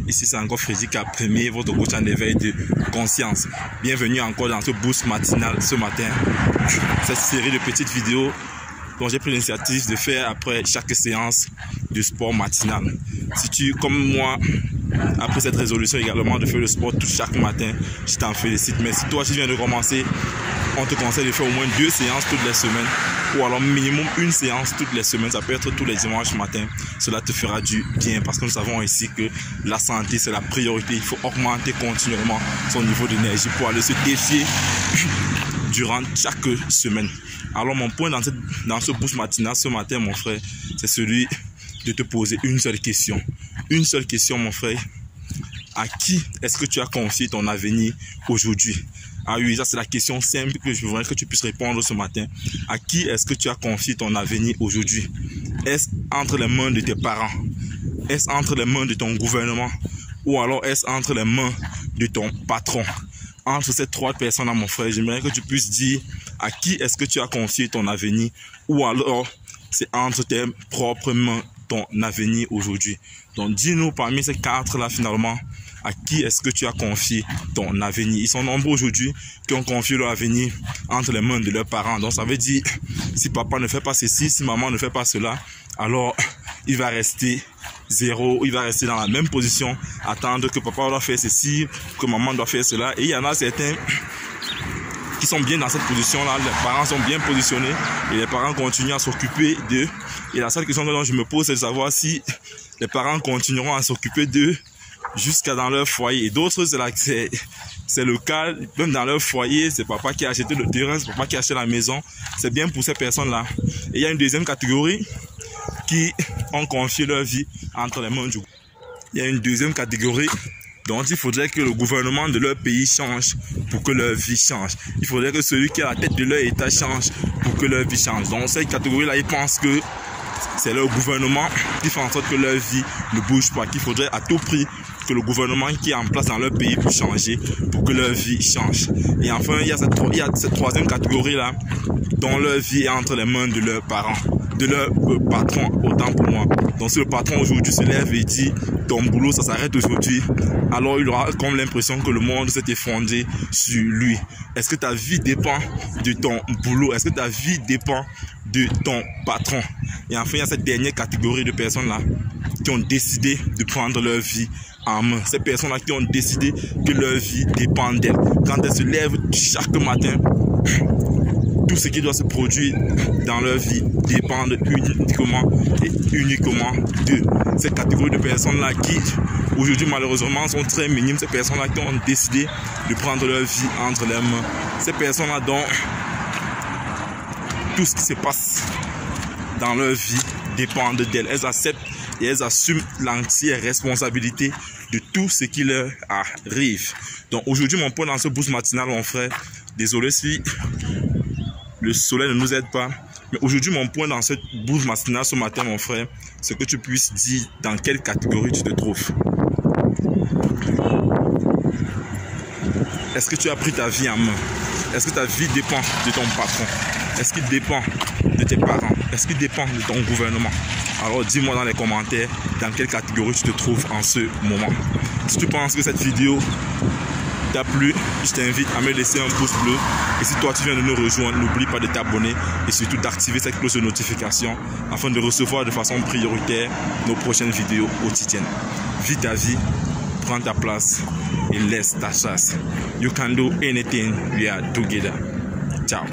Ici c'est encore Freddy K-Premier, votre coach en éveil de conscience. Bienvenue encore dans ce boost matinal ce matin. Cette série de petites vidéos dont j'ai pris l'initiative de faire après chaque séance de sport matinal. Si tu, comme moi, as pris cette résolution également de faire le sport chaque matin, je t'en félicite. Mais si toi tu viens de commencer, on te conseille de faire au moins 2 séances toutes les semaines, ou alors minimum 1 séance toutes les semaines. Ça peut être tous les dimanches matin. Cela te fera du bien parce que nous savons ici que la santé c'est la priorité. Il faut augmenter continuellement son niveau d'énergie pour aller se défier durant chaque semaine. Alors mon point dans ce boost matinal ce matin, mon frère, c'est celui de te poser une seule question. Une seule question, mon frère. À qui est-ce que tu as confié ton avenir aujourd'hui? Ah oui, ça c'est la question simple que je voudrais que tu puisses répondre ce matin. À qui est-ce que tu as confié ton avenir aujourd'hui? Est-ce entre les mains de tes parents? Est-ce entre les mains de ton gouvernement? Ou alors est-ce entre les mains de ton patron? Entre ces 3 personnes-là, mon frère, j'aimerais que tu puisses dire à qui est-ce que tu as confié ton avenir? Ou alors c'est entre tes propres mains ton avenir aujourd'hui. Donc dis-nous parmi ces 4-là finalement, à qui est-ce que tu as confié ton avenir? Ils sont nombreux aujourd'hui qui ont confié leur avenir entre les mains de leurs parents. Donc ça veut dire, si papa ne fait pas ceci, si maman ne fait pas cela, alors il va rester zéro, il va rester dans la même position, attendre que papa doit faire ceci, que maman doit faire cela. Et il y en a certains qui sont bien dans cette position-là, les parents sont bien positionnés et les parents continuent à s'occuper d'eux. Et la seule question que je me pose, c'est de savoir si les parents continueront à s'occuper d'eux jusqu'à dans leur foyer. Et d'autres, c'est le cas, même dans leur foyer, c'est papa qui a acheté le terrain, c'est papa qui a acheté la maison. C'est bien pour ces personnes-là. Et il y a une deuxième catégorie qui ont confié leur vie entre les mains du gouvernement. Il y a une deuxième catégorie dont il faudrait que le gouvernement de leur pays change pour que leur vie change. Il faudrait que celui qui est à la tête de leur état change pour que leur vie change. Donc cette catégorie-là, ils pensent que c'est leur gouvernement qui fait en sorte que leur vie ne bouge pas, qu'il faudrait à tout prix que le gouvernement qui est en place dans leur pays puisse changer pour que leur vie change. Et enfin, il y a cette troisième catégorie-là dont leur vie est entre les mains de leurs parents, de leur patron, autant pour moi. Donc si le patron aujourd'hui se lève et dit ton boulot ça s'arrête aujourd'hui, alors il aura comme l'impression que le monde s'est effondré sur lui. Est-ce que ta vie dépend de ton boulot? Est-ce que ta vie dépend de ton patron? Et enfin, il y a cette dernière catégorie de personnes-là qui ont décidé de prendre leur vie en main. Ces personnes-là qui ont décidé que leur vie dépend d'elles. Quand elles se lèvent chaque matin, tout ce qui doit se produire dans leur vie dépend uniquement et uniquement de ces catégories de personnes-là qui, aujourd'hui, malheureusement, sont très minimes. Ces personnes-là qui ont décidé de prendre leur vie entre les mains. Ces personnes-là dont tout ce qui se passe dans leur vie dépend d'elles. Elles acceptent et elles assument l'entière responsabilité de tout ce qui leur arrive. Donc aujourd'hui, mon point dans ce boost matinal, mon frère, désolé si le soleil ne nous aide pas, mais aujourd'hui, mon point dans cette boost matinal ce matin, mon frère, c'est que tu puisses dire dans quelle catégorie tu te trouves. Est-ce que tu as pris ta vie en main? Est-ce que ta vie dépend de ton patron? Est-ce qu'il dépend de tes parents? Est-ce qu'il dépend de ton gouvernement? Alors dis-moi dans les commentaires dans quelle catégorie tu te trouves en ce moment. Si tu penses que cette vidéo t'a plu, je t'invite à me laisser un pouce bleu. Et si toi tu viens de nous rejoindre, n'oublie pas de t'abonner et surtout d'activer cette cloche de notification afin de recevoir de façon prioritaire nos prochaines vidéos quotidiennes. Vis ta vie, prends ta place et laisse ta chasse. You can do anything, we are together. Ciao.